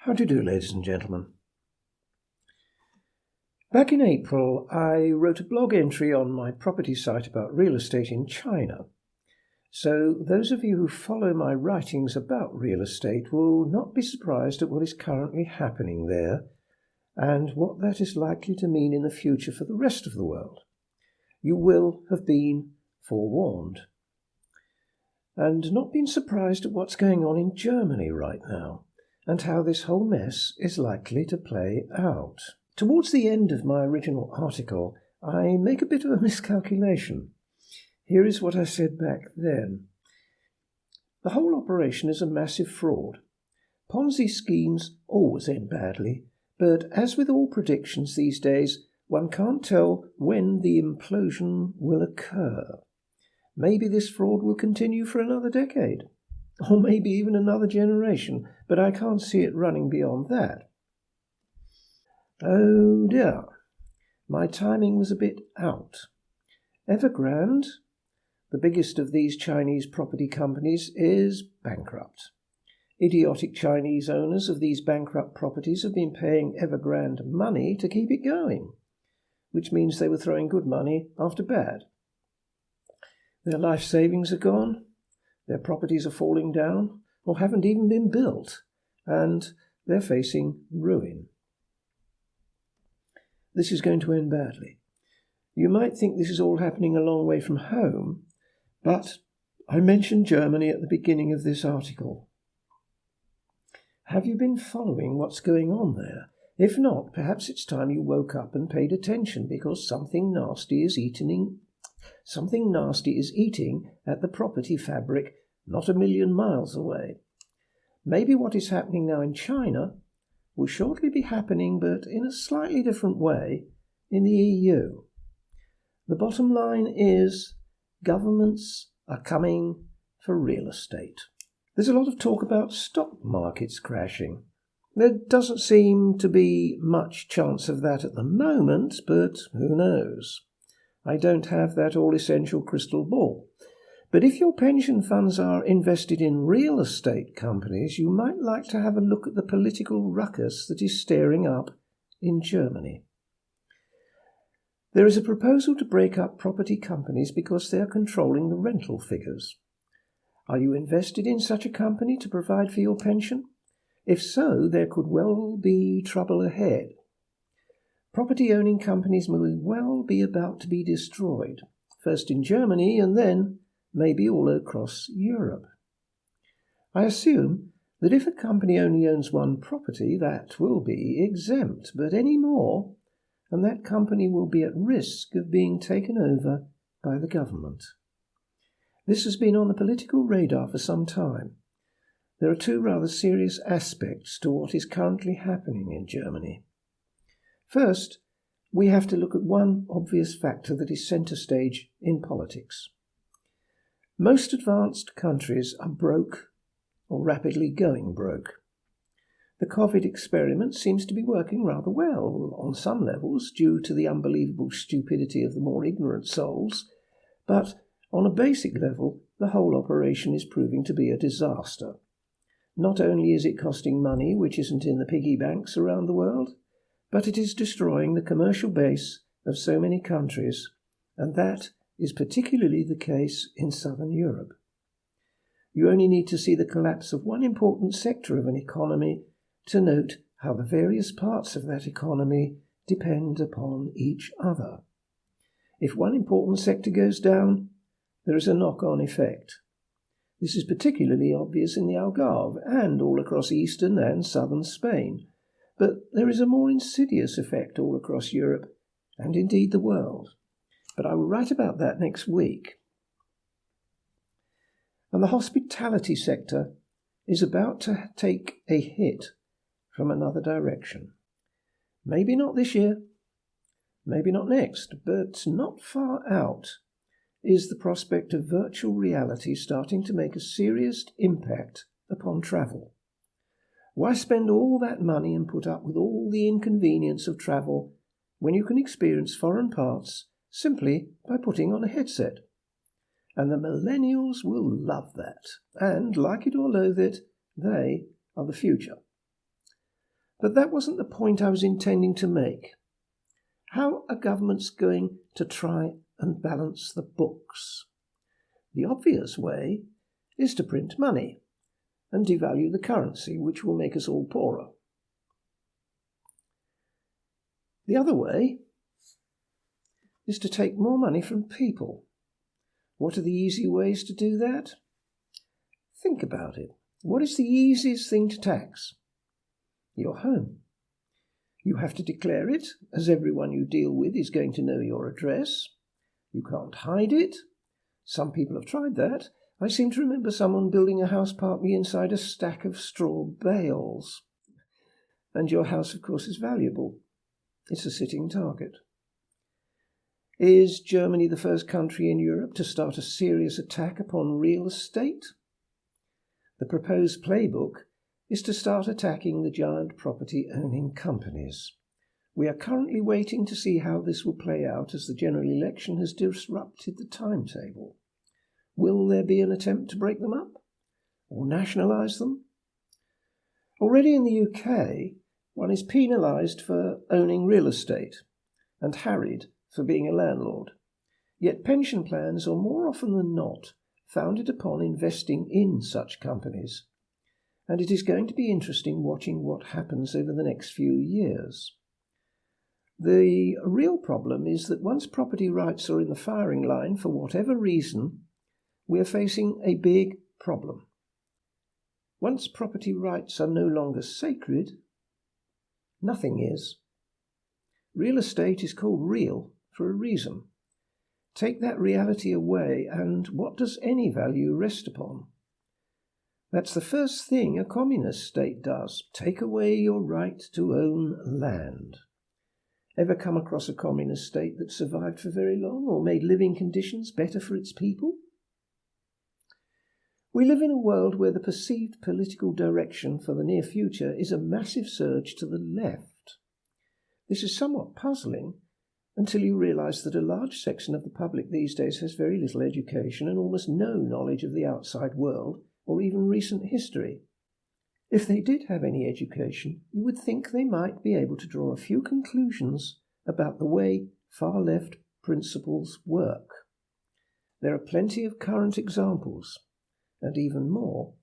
How do you do, ladies and gentlemen? Back in April, I wrote a blog entry on my property site about real estate in China. So those of you who follow my writings about real estate will not be surprised at what is currently happening there and what that is likely to mean in the future for the rest of the world. You will have been forewarned. And not been surprised at what's going on in Germany right now, and how this whole mess is likely to play out. Towards the end of my original article, I make a bit of a miscalculation. Here is what I said back then. The whole operation is a massive fraud. Ponzi schemes always end badly, but as with all predictions these days, one can't tell when the implosion will occur. Maybe this fraud will continue for another decade, or maybe even another generation, but I can't see it running beyond that. Oh dear, my timing was a bit out. Evergrande, the biggest of these Chinese property companies, is bankrupt. Idiotic Chinese owners of these bankrupt properties have been paying Evergrande money to keep it going, which means they were throwing good money after bad. Their life savings are gone, their properties are falling down, or haven't even been built, and they're facing ruin. This is going to end badly. You might think this is all happening a long way from home, but I mentioned Germany at the beginning of this article. Have you been following what's going on there? If not, perhaps it's time you woke up and paid attention, because something nasty is eating at the property fabric not a million miles away. Maybe what is happening now in China will shortly be happening, but in a slightly different way, in the EU. The bottom line is governments are coming for real estate. There's a lot of talk about stock markets crashing. There doesn't seem to be much chance of that at the moment, but who knows? I don't have that all-essential crystal ball. But if your pension funds are invested in real estate companies, you might like to have a look at the political ruckus that is stirring up in Germany. There is a proposal to break up property companies because they are controlling the rental figures. Are you invested in such a company to provide for your pension? If so, there could well be trouble ahead. Property-owning companies may well be about to be destroyed, first in Germany and then maybe all across Europe. I assume that if a company only owns one property, that will be exempt, but any more, and that company will be at risk of being taken over by the government. This has been on the political radar for some time. There are two rather serious aspects to what is currently happening in Germany. First, we have to look at one obvious factor that is centre stage in politics. Most advanced countries are broke or rapidly going broke. The COVID experiment seems to be working rather well on some levels due to the unbelievable stupidity of the more ignorant souls, but on a basic level, the whole operation is proving to be a disaster. Not only is it costing money which isn't in the piggy banks around the world, but it is destroying the commercial base of so many countries, and that is particularly the case in southern Europe. You only need to see the collapse of one important sector of an economy to note how the various parts of that economy depend upon each other. If one important sector goes down, there is a knock-on effect. This is particularly obvious in the Algarve and all across eastern and southern Spain, but there is a more insidious effect all across Europe and indeed the world. But I will write about that next week. And the hospitality sector is about to take a hit from another direction. Maybe not this year, maybe not next, but not far out is the prospect of virtual reality starting to make a serious impact upon travel. Why spend all that money and put up with all the inconvenience of travel when you can experience foreign parts simply by putting on a headset? And the millennials will love that, and like it or loathe it, they are the future. But that wasn't the point I was intending to make. How are governments going to try and balance the books? The obvious way is to print money and devalue the currency, which will make us all poorer. The other way is to take more money from people. What are the easy ways to do that? Think about it. What is the easiest thing to tax? Your home. You have to declare it, as everyone you deal with is going to know your address. You can't hide it. Some people have tried that. I seem to remember someone building a house partly inside a stack of straw bales. And your house, of course, is valuable. It's a sitting target. Is Germany the first country in Europe to start a serious attack upon real estate? The proposed playbook is to start attacking the giant property-owning companies. We are currently waiting to see how this will play out, as the general election has disrupted the timetable. Will there be an attempt to break them up or nationalise them? Already in the UK, one is penalised for owning real estate and harried for being a landlord. Yet pension plans are more often than not founded upon investing in such companies. And it is going to be interesting watching what happens over the next few years. The real problem is that once property rights are in the firing line for whatever reason, we are facing a big problem. Once property rights are no longer sacred, nothing is. Real estate is called real for a reason. Take that reality away, and what does any value rest upon? That's the first thing a communist state does. Take away your right to own land. Ever come across a communist state that survived for very long or made living conditions better for its people? We live in a world where the perceived political direction for the near future is a massive surge to the left. This is somewhat puzzling until you realise that a large section of the public these days has very little education and almost no knowledge of the outside world or even recent history. If they did have any education, you would think they might be able to draw a few conclusions about the way far-left principles work. There are plenty of current examples, and even more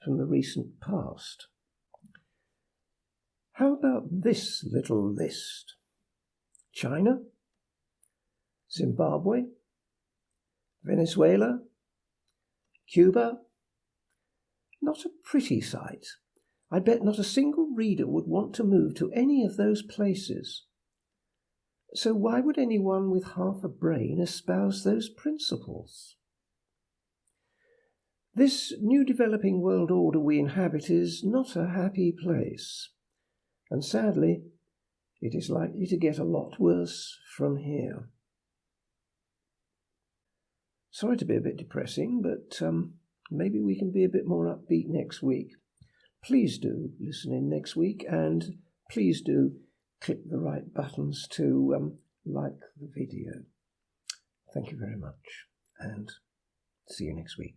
from the recent past. How about this little list? China, Zimbabwe, Venezuela, Cuba. Not a pretty sight. I bet not a single reader would want to move to any of those places. So why would anyone with half a brain espouse those principles? This new developing world order we inhabit is not a happy place, and sadly, it is likely to get a lot worse from here. Sorry to be a bit depressing, but maybe we can be a bit more upbeat next week. Please do listen in next week, and please do click the right buttons to like the video. Thank you very much, and see you next week.